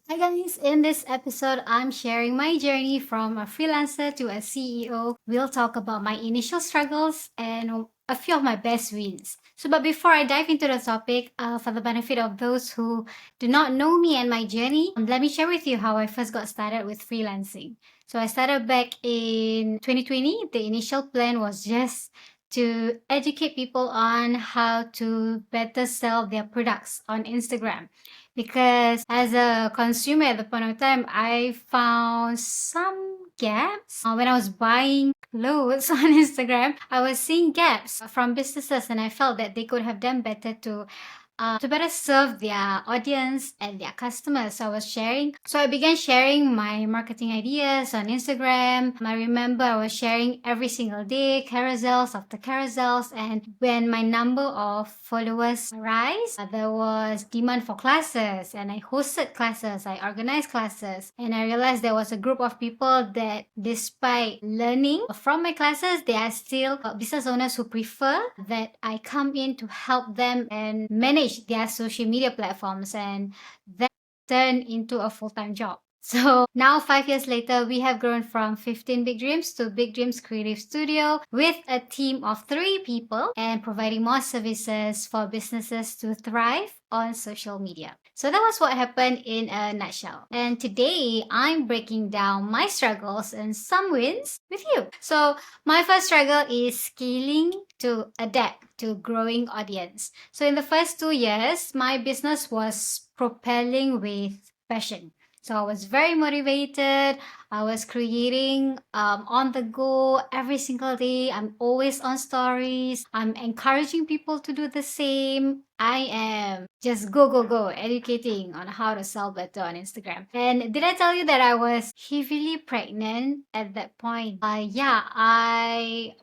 Hi guys, in this episode, I'm sharing my journey from a freelancer to a CEO. We'll talk about my initial struggles and a few of my best wins. But before I dive into the topic, for the benefit of those who do not know me and my journey, let me share with you how I first got started with freelancing. So I started back in 2020. The initial plan was just to educate people on how to better sell their products on Instagram, because as a consumer at the point of time, I found some gaps when I was buying clothes on Instagram. I was seeing gaps from businesses, and I felt that they could have done better to better serve their audience and their customers. So I began sharing my marketing ideas on Instagram. I remember I was sharing every single day, carousels after carousels. And when my number of followers rise, there was demand for classes, and I hosted classes, I organized classes, and I realized there was a group of people that, despite learning from my classes, they are still business owners who prefer that I come in to help them and manage their social media platforms, and that turned into a full-time job. So now, 5 years later, we have grown from 15 Big Dreams to Big Dreams Creative Studio with a team of 3 people and providing more services for businesses to thrive on social media. So that was what happened in a nutshell. And today I'm breaking down my struggles and some wins with you. So my first struggle is scaling to adapt to growing audience. So in the first 2 years, my business was propelling with passion. So I was very motivated. I was creating on the go every single day. I'm always on stories. I'm encouraging people to do the same. I am just go, go, go, educating on how to sell better on Instagram. And did I tell you that I was heavily pregnant at that point? Yeah,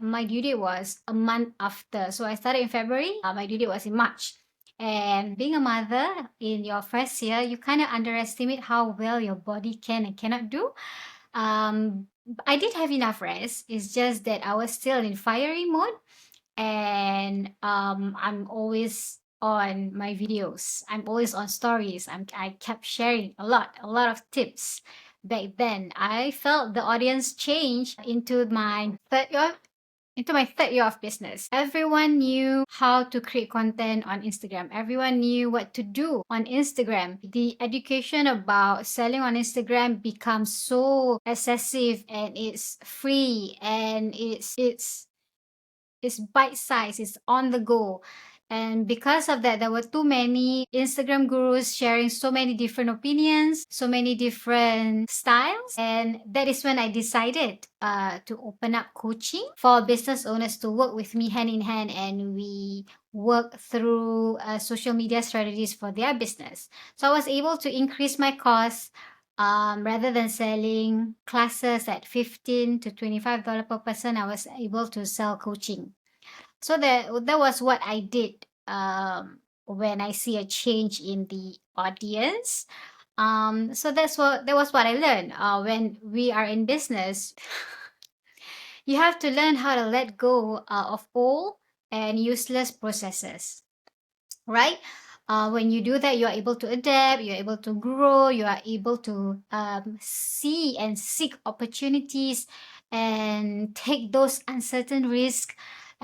my due date was a month after. So I started in February. My due date was in March. And being a mother in your first year, you kind of underestimate how well your body can and cannot do. Um, I did have enough rest. It's just that I was still in fiery mode, and I'm always on my videos. I'm always on stories. I kept sharing a lot of tips. Back then, I felt the audience change into my third year of business. Everyone knew how to create content on Instagram. Everyone knew what to do on Instagram. The education about selling on Instagram becomes so excessive, and it's free, and it's bite size, it's on the go. And because of that, there were too many Instagram gurus sharing so many different opinions, so many different styles. And that is when I decided to open up coaching for business owners to work with me hand in hand. And we work through social media strategies for their business. So I was able to increase my costs. Rather than selling classes at $15 to $25 per person, I was able to sell coaching. So that was what I did when I see a change in the audience. So that was what I learned. When we are in business, you have to learn how to let go of old and useless processes, right? When you do that, you are able to adapt, you're able to grow, you are able to see and seek opportunities and take those uncertain risks,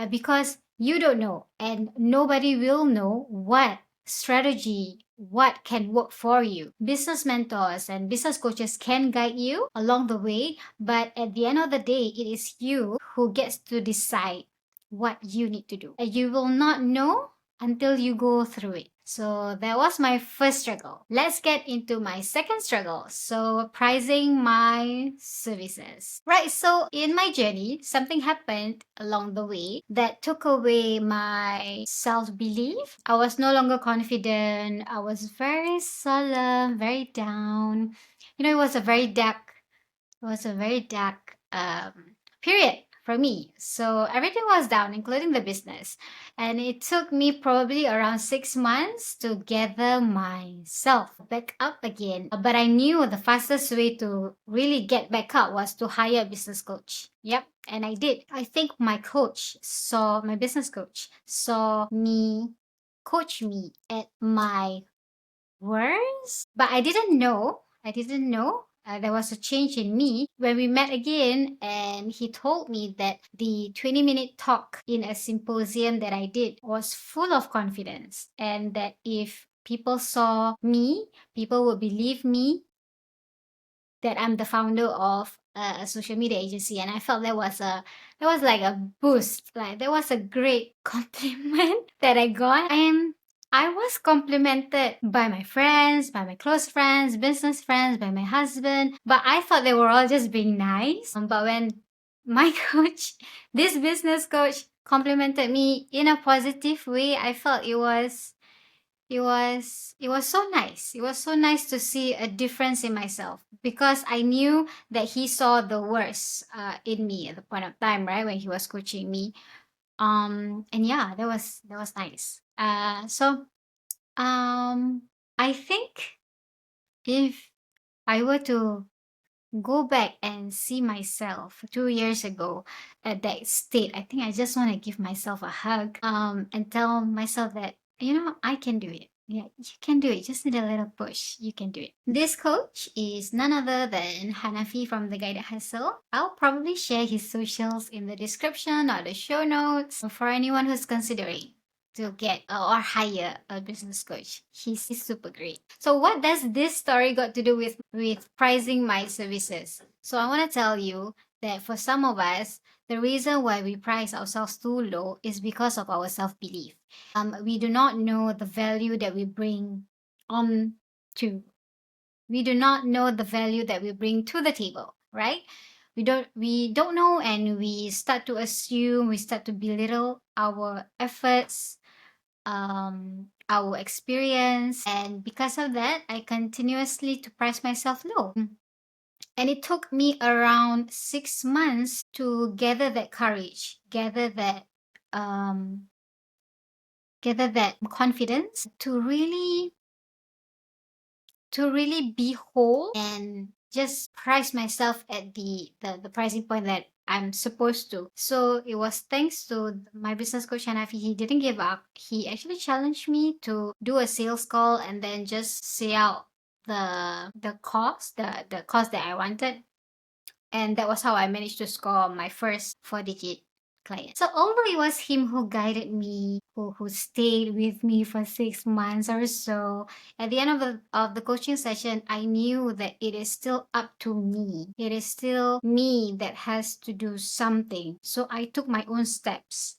because you don't know, and nobody will know what strategy, what can work for you. Business mentors and business coaches can guide you along the way, but at the end of the day, it is you who gets to decide what you need to do. And you will not know until you go through it. So that was my first struggle. Let's get into my second struggle. So pricing my services. Right, so in my journey, something happened along the way that took away my self-belief. I was no longer confident. I was very solemn, very down. It was a very dark period for me. So everything was down, including the business. And it took me probably around 6 months to gather myself back up again. But I knew the fastest way to really get back up was to hire a business coach. Yep, and I did. I think my business coach saw me, coach me at my worst, but I didn't know I didn't know. There was a change in me when we met again, and he told me that the 20-minute talk in a symposium that I did was full of confidence, and that if people saw me, people would believe me that I'm the founder of a social media agency. And I felt that was like a boost. Like that was a great compliment that I got. I was complimented by my friends, by my close friends, business friends, by my husband, but I thought they were all just being nice. But when my coach, this business coach, complimented me in a positive way, I felt it was so nice. It was so nice to see a difference in myself because I knew that he saw the worst in me at the point of time, right, when he was coaching me. And yeah, that was nice. So I think if I were to go back and see myself 2 years ago at that state, I think I just want to give myself a hug and tell myself that, I can do it. Yeah, you can do it. Just need a little push. You can do it. This coach is none other than Hanafi from The Guided Hustle. I'll probably share his socials in the description or the show notes for anyone who's considering to get or hire a business coach. He's super great. So what does this story got to do with pricing my services? So I want to tell you that for some of us, the reason why we price ourselves too low is because of our self-belief. We do not know the value that we bring on to. We do not know the value that we bring to the table, right? We don't know, and we start to assume, we start to belittle our efforts, our experience, and because of that, I continuously to price myself low. And it took me around 6 months to gather that courage, um, gather that confidence to really be whole and just price myself at the pricing point that I'm supposed to. So it was thanks to my business coach Hanafi. He didn't give up. He actually challenged me to do a sales call and then just say out the cost that I wanted, and that was how I managed to score my first 4-digit client. So although it was him who guided me, who stayed with me for 6 months or so, at the end of the coaching session, I knew that it is still up to me. It is still me that has to do something. So I took my own steps.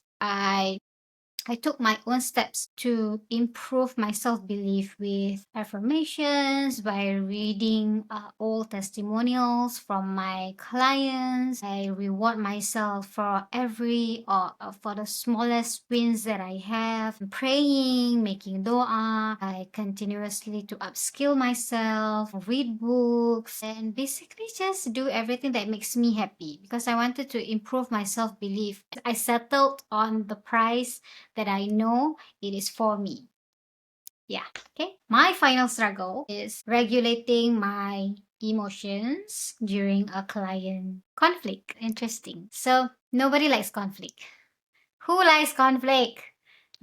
I took my own steps to improve my self belief with affirmations by reading old testimonials from my clients. I reward myself for every or for the smallest wins that I have. Praying, making dua. I continuously to upskill myself, read books, and basically just do everything that makes me happy because I wanted to improve my self belief. I settled on the price that I know it is for me. Yeah. Okay. My final struggle is regulating my emotions during a client conflict. Interesting. So, nobody likes conflict. Who likes conflict?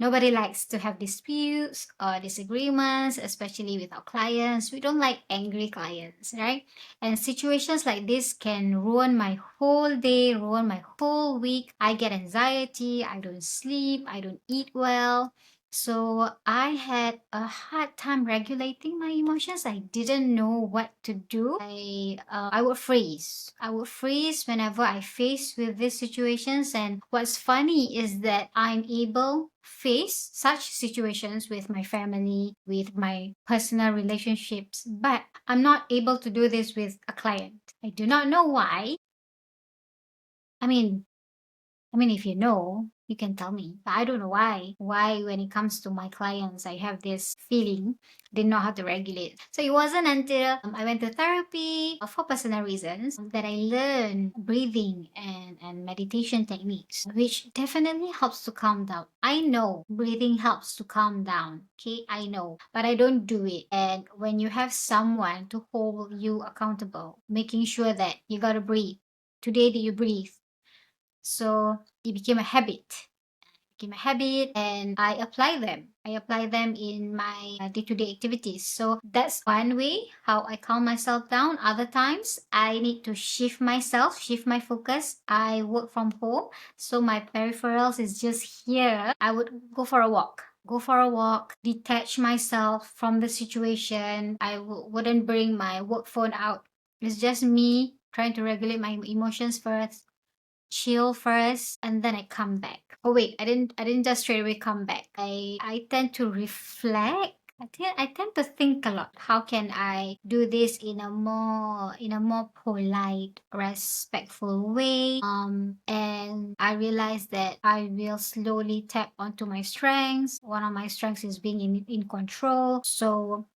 Nobody likes to have disputes or disagreements, especially with our clients. We don't like angry clients, right? And situations like this can ruin my whole day, ruin my whole week. I get anxiety, I don't sleep, I don't eat well. So I had a hard time regulating my emotions. I didn't know what to do. I would freeze. I would freeze whenever I face with these situations. And what's funny is that I'm able face such situations with my family, with my personal relationships, but I'm not able to do this with a client. I do not know why. I mean, if you know, you can tell me. But I don't know why. Why, when it comes to my clients, I have this feeling, didn't know how to regulate. So it wasn't until I went to therapy for personal reasons that I learned breathing and meditation techniques, which definitely helps to calm down. I know breathing helps to calm down. Okay, I know, but I don't do it. And when you have someone to hold you accountable, making sure that you gotta breathe. Today, do you breathe? So it became a habit. became a habit, and I apply them. I apply them in my day-to-day activities. So that's one way how I calm myself down. Other times I need to shift myself, shift my focus. I work from home, so my peripherals is just here. I would go for a walk. Go for a walk, detach myself from the situation. I wouldn't bring my work phone out. It's just me trying to regulate my emotions first, chill first, and then I come back. Oh wait, I didn't just straight away come back. I tend to reflect. I tend to think a lot. How can I do this in a more polite, respectful way? And I realized that I will slowly tap onto my strengths. One of my strengths is being in control. So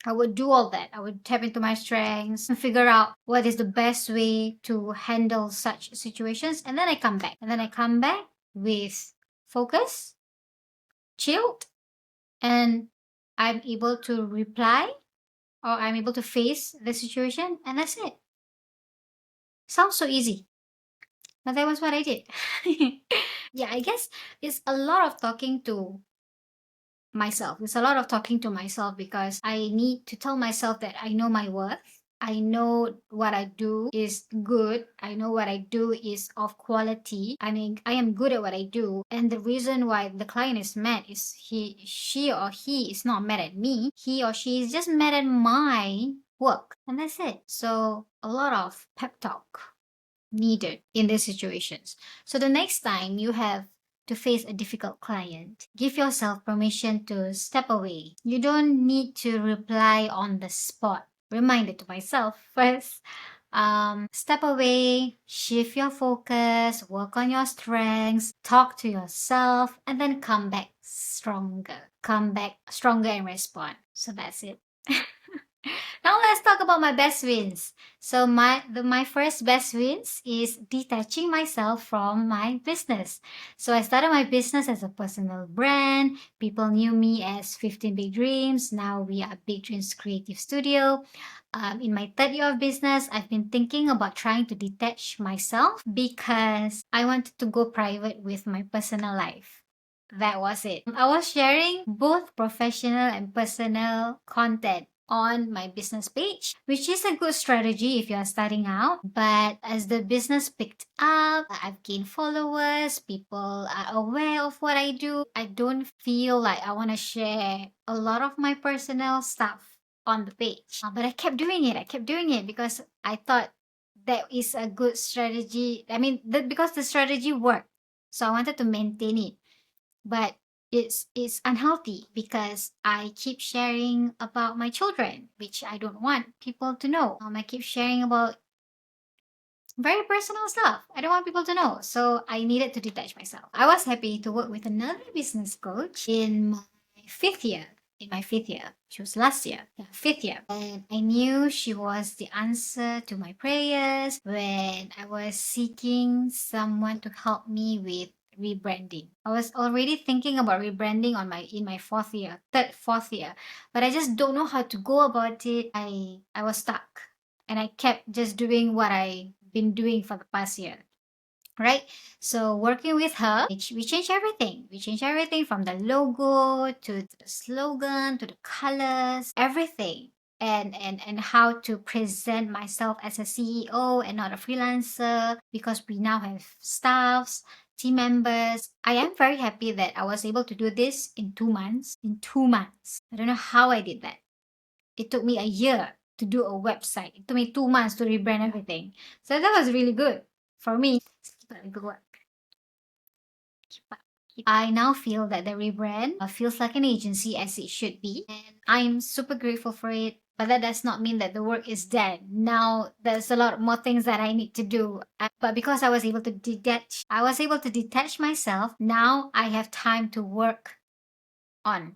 I would do all that. I would tap into my strengths and figure out what is the best way to handle such situations. And then I come back. And then I come back with focus, chilled, and I'm able to reply, or I'm able to face the situation. And that's it. Sounds so easy. But that was what I did. Yeah, I guess it's a lot of talking to myself. It's a lot of talking to myself because I need to tell myself that I know my worth. I know what I do is good. I know what I do is of quality. I mean, I am good at what I do. And the reason why the client is mad is she or he is not mad at me. He or she is just mad at my work. And that's it. So a lot of pep talk needed in these situations. So the next time you have to face a difficult client, give yourself permission to step away. You don't need to reply on the spot. Remind it to myself first. Step away, shift your focus, work on your strengths, talk to yourself, and then come back stronger. Come back stronger and respond. So that's it. Now let's talk about my best wins. So my first best wins is detaching myself from my business. So I started my business as a personal brand. People knew me as 15 Big Dreams. Now we are Big Dreams Creative Studio. In my third year of business, I've been thinking about trying to detach myself because I wanted to go private with my personal life. That was it. I was sharing both professional and personal content on my business page, which is a good strategy if you are starting out. But as the business picked up, I've gained followers, people are aware of what I do. I don't feel like I want to share a lot of my personal stuff on the page. But I kept doing it. I kept doing it because I thought that is a good strategy. I mean, because the strategy worked. So I wanted to maintain it. But it's unhealthy because I keep sharing about my children, which I don't want people to know. I keep sharing about very personal stuff. I don't want people to know. So I needed to detach myself. I was happy to work with another business coach in my fifth year. In my fifth year. She was last year. Yeah, fifth year. And I knew she was the answer to my prayers when I was seeking someone to help me with rebranding. I was already thinking about rebranding in my fourth year, but I just don't know how to go about it. I was stuck, and I kept just doing what I been doing for the past year. Right? So working with her, we changed everything. We changed everything from the logo to the slogan to the colors, everything. And how to present myself as a CEO and not a freelancer because we now have staffs, team members. I am very happy that I was able to do this in 2 months. In 2 months. I don't know how I did that. It took me a year to do a website. It took me 2 months to rebrand everything. So that was really good for me. Good work. I now feel that the rebrand feels like an agency as it should be. And I'm super grateful for it. But that does not mean that the work is dead. Now there's a lot more things that I need to do. But because I was able to detach myself, now I have time to work on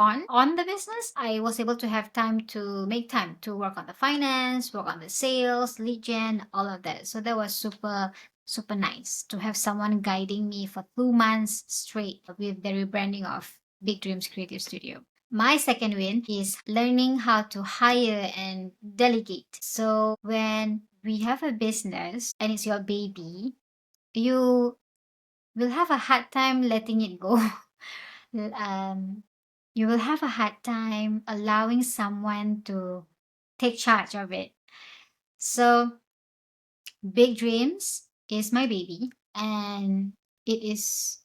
the business. I was able to have time to make time to work on the finance, work on the sales, lead gen, all of that. So that was super nice to have someone guiding me for 2 months straight with the rebranding of Big Dreams Creative Studio. My second win is learning how to hire and delegate. So when we have a business and it's your baby, you will have a hard time letting it go. um, you will have a hard time allowing someone to take charge of it. So, Big Dreams is my baby, and it is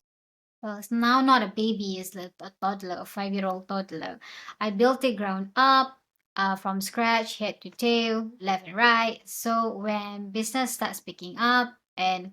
well, it's now not a baby, it's like a toddler, a 5-year-old toddler. I built it ground up, from scratch, head to tail, left and right. So when business starts picking up and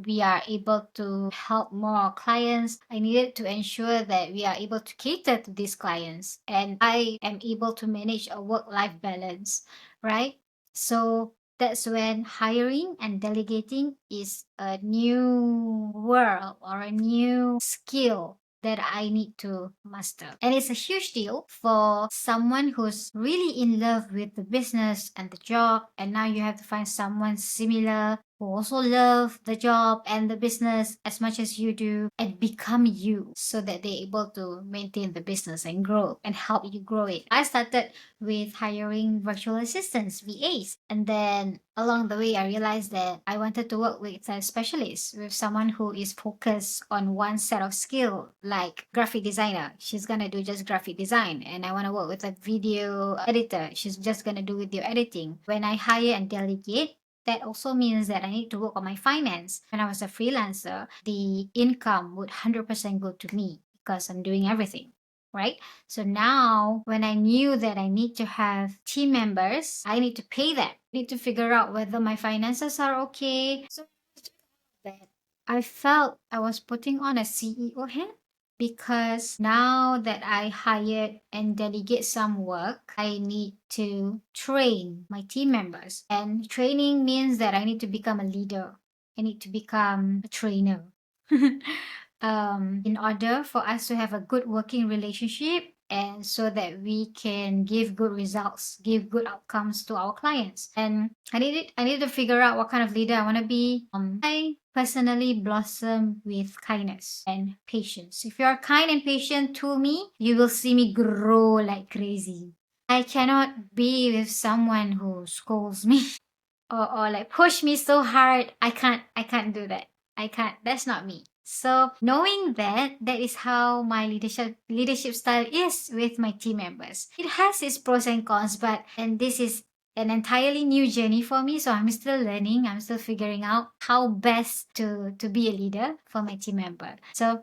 we are able to help more clients, I needed to ensure that we are able to cater to these clients and I am able to manage a work life balance, right? So that's when hiring and delegating is a new world or a new skill that I need to master. And it's a huge deal for someone who's really in love with the business and the job. And now you have to find someone similar who also love the job and the business as much as you do and become you so that they're able to maintain the business and grow and help you grow it. I started with hiring virtual assistants, VAs. And then along the way, I realized that I wanted to work with a specialist, with someone who is focused on one set of skill, like graphic designer. She's gonna do just graphic design. And I wanna work with a video editor. She's just gonna do video editing. When I hire and delegate, that also means that I need to work on my finance. When I was a freelancer, the income would 100% go to me because I'm doing everything, right? So now, when I knew that I need to have team members, I need to pay them. I need to figure out whether my finances are okay. So that I felt I was putting on a CEO hat because now that I hired and delegate some work, I need to train my team members. And training means that I need to become a leader. I need to become a trainer. In order for us to have a good working relationship and so that we can give good results, give good outcomes to our clients. And I need to figure out what kind of leader I want to be. I personally blossom with kindness and patience. If you are kind and patient to me, you will see me grow like crazy. I cannot be with someone who scolds me or like push me so hard. I can't do that. I can't. That's not me. So knowing that, that is how my leadership style is with my team members. It has its pros and cons, and this is an entirely new journey for me. So I'm still learning. I'm still figuring out how best to be a leader for my team member. So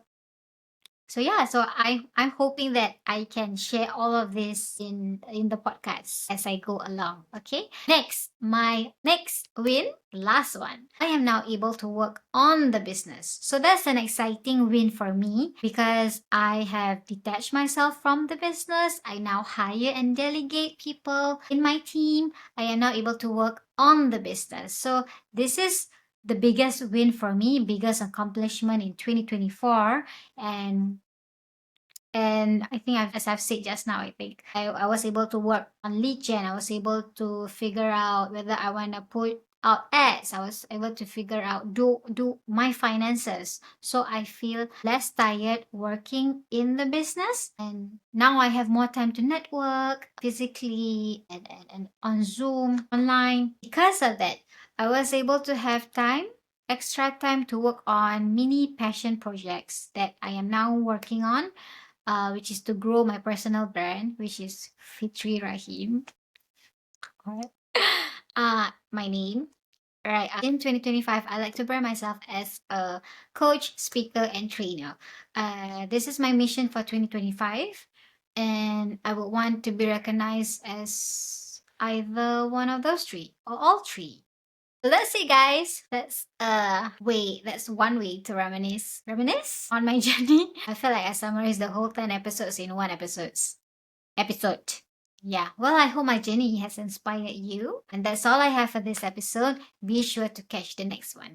yeah, so I'm hoping that I can share all of this in the podcast as I go along. Okay. Next, my next win, last one. I am now able to work on the business. So that's an exciting win for me because I have detached myself from the business. I now hire and delegate people in my team. I am now able to work on the business. So this is the biggest win for me, biggest accomplishment in 2024. And I think as I've said just now, I think I was able to work on lead gen. I was able to figure out whether I want to put out ads. I was able to figure out do my finances. So I feel less tired working in the business. And now I have more time to network physically and on Zoom, online. Because of that, I was able to have extra time to work on mini passion projects that I am now working on, which is to grow my personal brand, which is Fitri Rahim. Correct. My name. Right. In 2025, I like to brand myself as a coach, speaker, and trainer. This is my mission for 2025, and I would want to be recognized as either one of those three or all three. So that's it, guys. That's one way to reminisce on my journey. I feel like I summarized the whole 10 episodes in one episode. Yeah. Well, I hope my journey has inspired you. And that's all I have for this episode. Be sure to catch the next one.